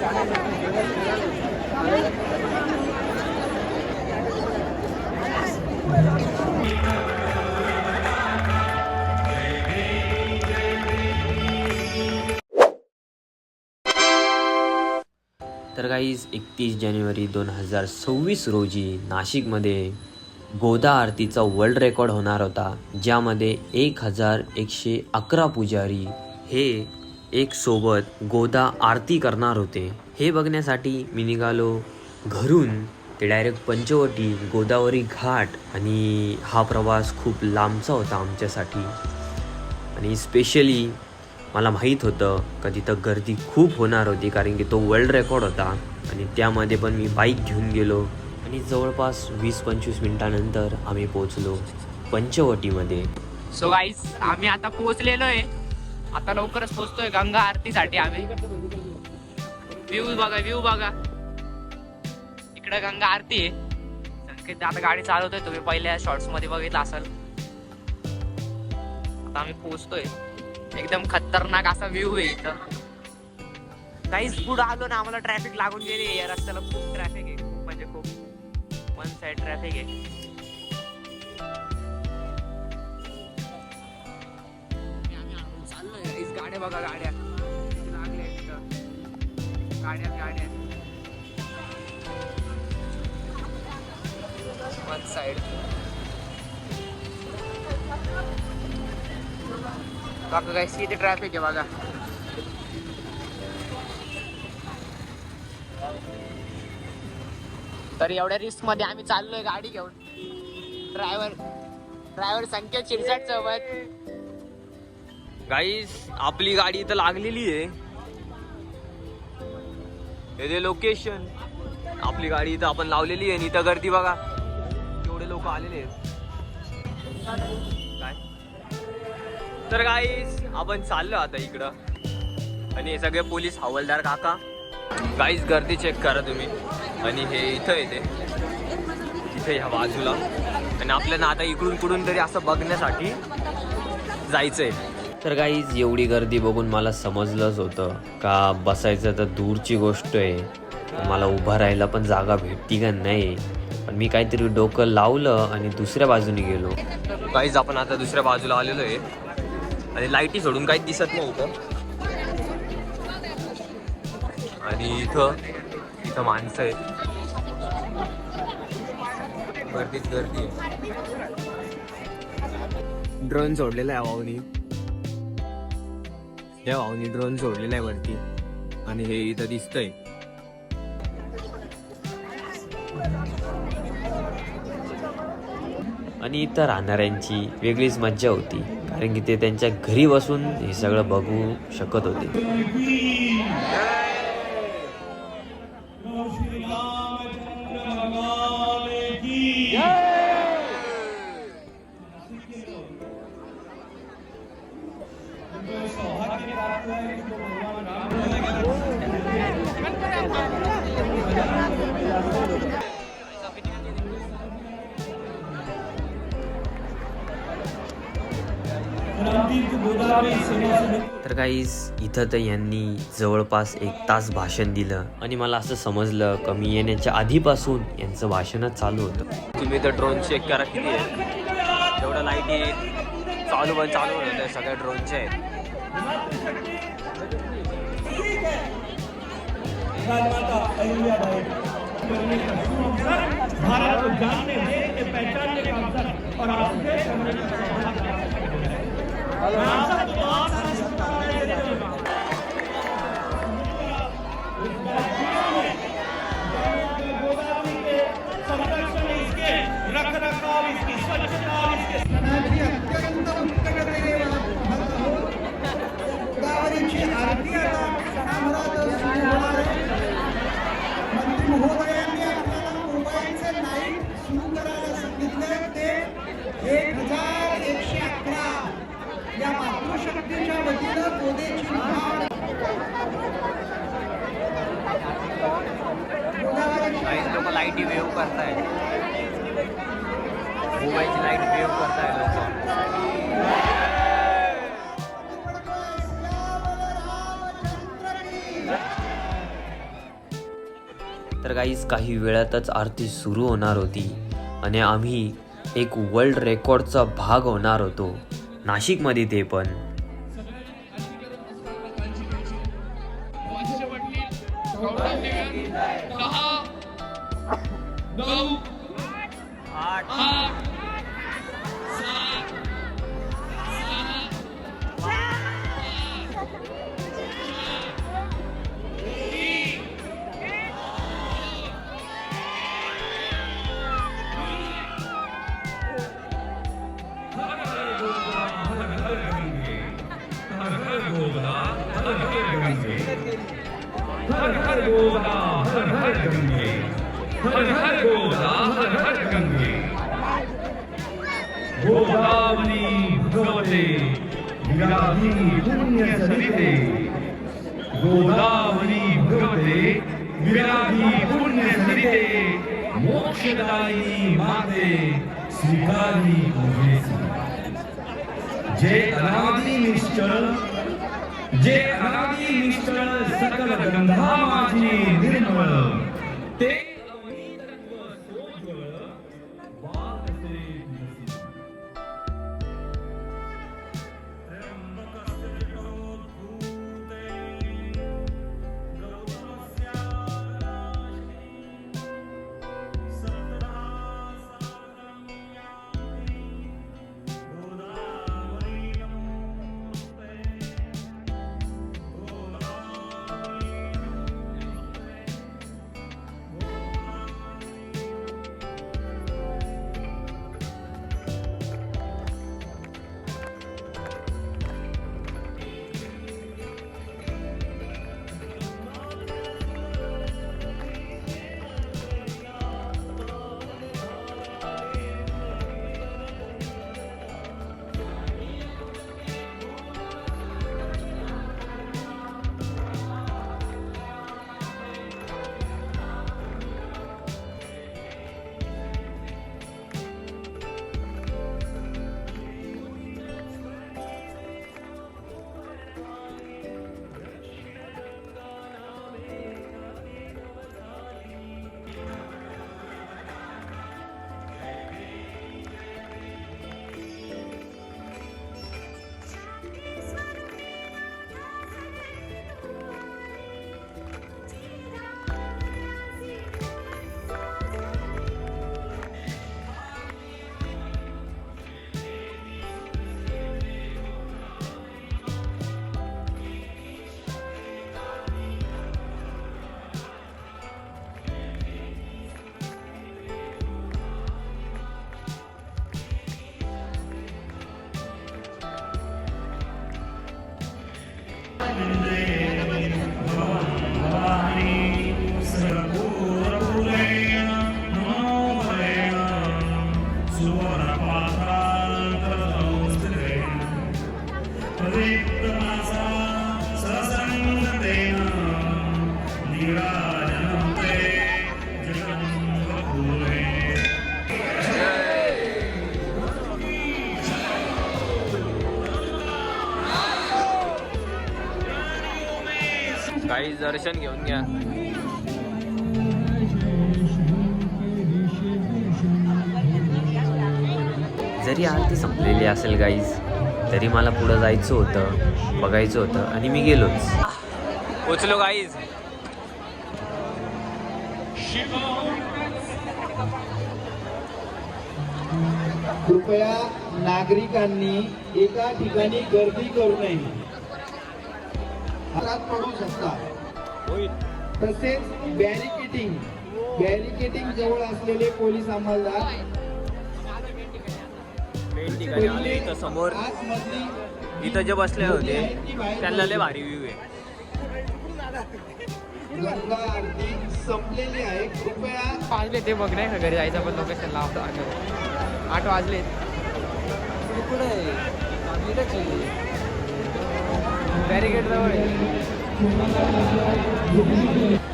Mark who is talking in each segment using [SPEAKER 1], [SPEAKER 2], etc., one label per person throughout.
[SPEAKER 1] तर गाईज 31 जानेवारी 2026 रोजी नाशिकमध्ये गोदा आरतीचा वर्ल्ड रेकॉर्ड होणार होता, ज्यामध्ये 1111 पुजारी हे एक सोबत गोदा आरती करणार होते. हे बघण्यासाठी मी निघालो घरून ते डायरेक्ट पंचवटी गोदावरी घाट, आणि हा प्रवास खूप लांबचा होता आमच्यासाठी. आणि स्पेशली मला माहीत होतं का तिथं गर्दी खूप होणार होती, कारण की तो वर्ल्ड रेकॉर्ड होता. आणि त्यामध्ये पण मी बाईक घेऊन गेलो आणि जवळपास 20-25 मिनिटानंतर आम्ही पोहोचलो पंचवटीमध्ये.
[SPEAKER 2] सो गाईज, आम्ही आता पोहोचलेलो आहे. आता लवकरच पोहोचतोय गंगा आरतीसाठी. आम्ही व्ह्यू बघा इकडे गंगा आरती आहे. संकेत आता गाडी चालवतोय, तुम्ही पहिल्या शॉर्ट्स मध्ये बघितलं असेल. आता आम्ही पोहोचतोय. एकदम खतरनाक असा व्ह्यू आहे इथं. काहीच पुढे आलो ना, आम्हाला ट्रॅफिक लागून गेली या रस्त्याला. खूप ट्रॅफिक आहे, खूप म्हणजे खूप वन साइड ट्रॅफिक आहे. चाललोय, गाड्या बघा, गाड्या लागल्या तिथं. गाड्या वन साइड. बघा गाईस, किती ट्रॅफिक आहे बघा. तर एवढ्या रिस्क मध्ये आम्ही चाललोय गाडी घेऊन. ड्रायव्हर संकेत शिरसाट सोबत.
[SPEAKER 1] गाईज, आपली गाडी इथं लागलेली आहे. हे लोकेशन, आपली गाडी इथं आपण लावलेली आहे. इथं गर्दी बघा, एवढे लोक आलेले आहेत. काय तर गाईज, आपण चाललो आता इकडं. आणि हे सगळे पोलीस हवालदार काका. गाईज, गर्दी चेक करा तुम्ही. आणि हे इथं येते, इथे ह्या बाजूला. आणि आपल्याला आता इकडून कुठून तरी असं बघण्यासाठी जायचंय. तर गाईज, एवढी गर्दी बघून मला समजलंच होतं का बसायचं तर दूरची गोष्ट आहे, मला उभा राहायला पण जागा भेटती का नाही. पण मी काहीतरी डोकं लावलं आणि दुसऱ्या बाजूने गेलो. गाईज, आपण आता दुसऱ्या बाजूला आलेलो आहे. आणि लाईटी सोडून काहीच दिसत नाही इथं. आणि इथं माणसं आहेत, गर्दीच गर्दी आहे. ड्रोन सोडलेला आहे भाऊनी. या भाऊनी ड्रोन सोडलेला आहे वरती. आणि हे इथं दिसतंय. आणि इथं राहणाऱ्यांची वेगळीच मज्जा होती, कारण की ते त्यांच्या घरी बसून हे सगळं बघू शकत होते. तर गाईज, इथं तर यांनी जवळपास 1 तास भाषण दिलं. आणि मला असं समजलं का मी येण्याच्या आधीपासून यांचं भाषणच चालू होतं. तुम्ही तर ड्रोन चेक करा किती आहे. एवढं लाईटी चालू होतं, सगळ्या ड्रोनचे आहेत.
[SPEAKER 3] या मातृशक्तीच्या वतीनं गोदेची
[SPEAKER 1] लोक लाईटी वेव्ह करताय, मोबाईलची लाईट वेव्ह करताय लोक. तर गाईज काही वेळातच आरती सुरू होणार होती आणि आम्ही एक वर्ल्ड रेकॉर्डचा भाग होणार होतो नाशिकमध्ये, ते पण
[SPEAKER 4] हर हर गोदा हर हर गंगे, हर हर गोदा हर हर गंगे। गोदावरी भगवते विराधिनी पुण्य सरिते, गोदावरी भगवते विराधी पुण्य सरिते, मोक्षदायिनी माते स्वीकारी तुझे। जे अनादि निश्चल, जे अनादि निश्चल सकल गंधा माझी निर्मळ, ते अवनीतत्व सोज्वळ वागते तुझी।
[SPEAKER 2] काही दर्शन घेऊन घ्या।
[SPEAKER 1] जरी आरती संपलेली असेल गाईज, तरी मला पुढं जायचं होतं, बघायचं होतं आणि मी गेलोच।
[SPEAKER 2] पोचलो गाईज।
[SPEAKER 3] कृपया नागरिकांनी एका ठिकाणी गर्दी करू नये, हातात पडू शकता। तसेच बॅरिकेटिंग जवळ असलेले पोलीस अंमलदार
[SPEAKER 2] इथं समोर इथं जे बसले होते त्यांना लय भारी व्ह्यू आहे।
[SPEAKER 3] गंगा आरती संपलेली आहे, कृपया
[SPEAKER 2] वाजले ते बघ नाही का, घरी जायचं पण लोकेशन लावतो। 8 वाजले। बॅरिकेड जवळ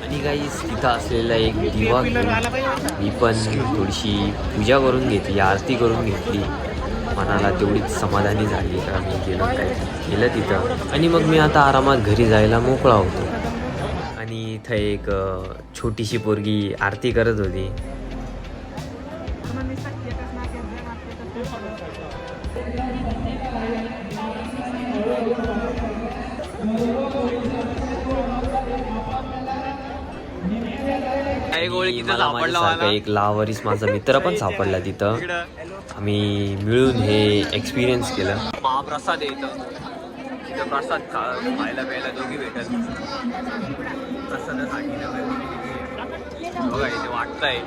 [SPEAKER 1] आणि गाईज तिथं असलेला एक दिवा घेऊन मी पण थोडीशी पूजा करून घेतली, आरती करून घेतली। मनाला तेवढीच समाधानी झाली का मी केलं तिथं। आणि मग मी आता आरामात घरी जायला मोकळा होतो। आणि इथं एक छोटीशी पोरगी आरती करत होती. मला माझ्यासारखा एक लावरीस माझा मित्र पण सापडला तिथं. आम्ही मिळून हे एक्सपिरियन्स केलं.
[SPEAKER 2] महाप्रसाद आहे इथं प्रसाद खायला प्यायला दोघी भेटत प्रसादासाठी बघा इथे वाटतंय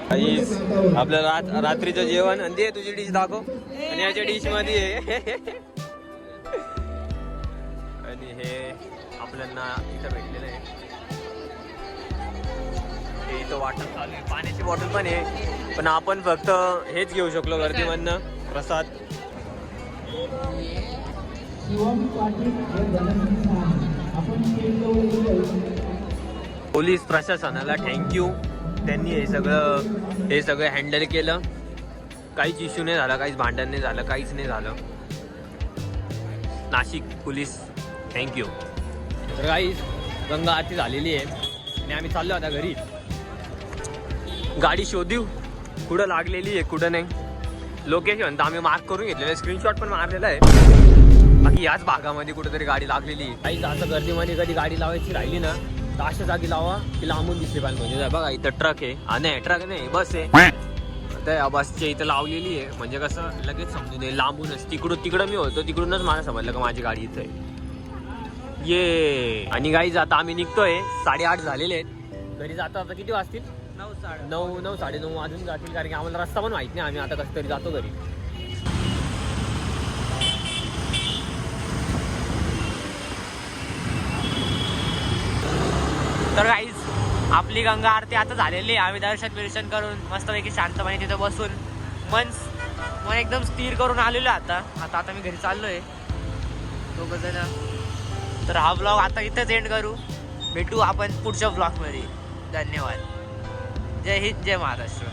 [SPEAKER 2] आपलं रात्रीचं जेवण. आणि ते तुझी डिश दाखव. आणि याच्या डिश मध्ये आणि हे आपल्याला इथं भेटलेलं आहे. हे इथं वाटत चालू आहे. पाण्याची बॉटल पण आहे. पण आपण फक्त हेच घेऊ शकलो गर्दीमधनं प्रसाद. पोलीस प्रशासनाला थँक्यू. त्यांनी हे सगळं हँडल केलं. काहीच इश्यू नाही झाला, काहीच भांडण नाही झालं, काहीच नाही झालं. Nashik police thank you. तर काहीच गंगा आरती झालेली आहे आणि आम्ही चाललो आता घरी. गाडी शोधू कुठं लागलेली आहे कुठं नाही. लोकेशन तर आम्ही मार्क करून घेतलेलं आहे, स्क्रीनशॉट पण मारलेला आहे. बाकी याच भागामध्ये कुठेतरी गाडी लागलेली आहे. काही असं गर्दीमध्ये कधी गाडी लावायची राहिली ना तर अशा जागी लावा की लांबून दिसली पाहिजे. म्हणजे बघा इथं ट्रक आहे. नाही ट्रक नाही, बस आहे. त्या बसच्या इथं लावलेली आहे. म्हणजे कसं लगेच समजून दे लांबूनच. तिकडं मी होतो तिकडूनच मला समजलं का माझी गाडी इथं आहे. ये आणि गाईज आता आम्ही निघतोय. 8:30 झालेले आहेत. घरी जाता आता किती वाजतील? 9 साडेनऊ वाजून जातील. कारण की आम्हाला रस्ता पण माहित नाही. आम्ही आता कसं तरी जातो घरी. तर गाईज आपली गंगा आरती आता झालेली आहे. आम्ही दर्शन करून मस्तपैकी शांतपणे तिथं बसून मन एकदम स्थिर करून आलेलो आहे. आता मी घरी चाललोय दोघं जण. तर हा ब्लॉग आता इथंच एंड करू. भेटू आपण पुढच्या ब्लॉगमध्ये. धन्यवाद. जय हिंद, जय महाराष्ट्र.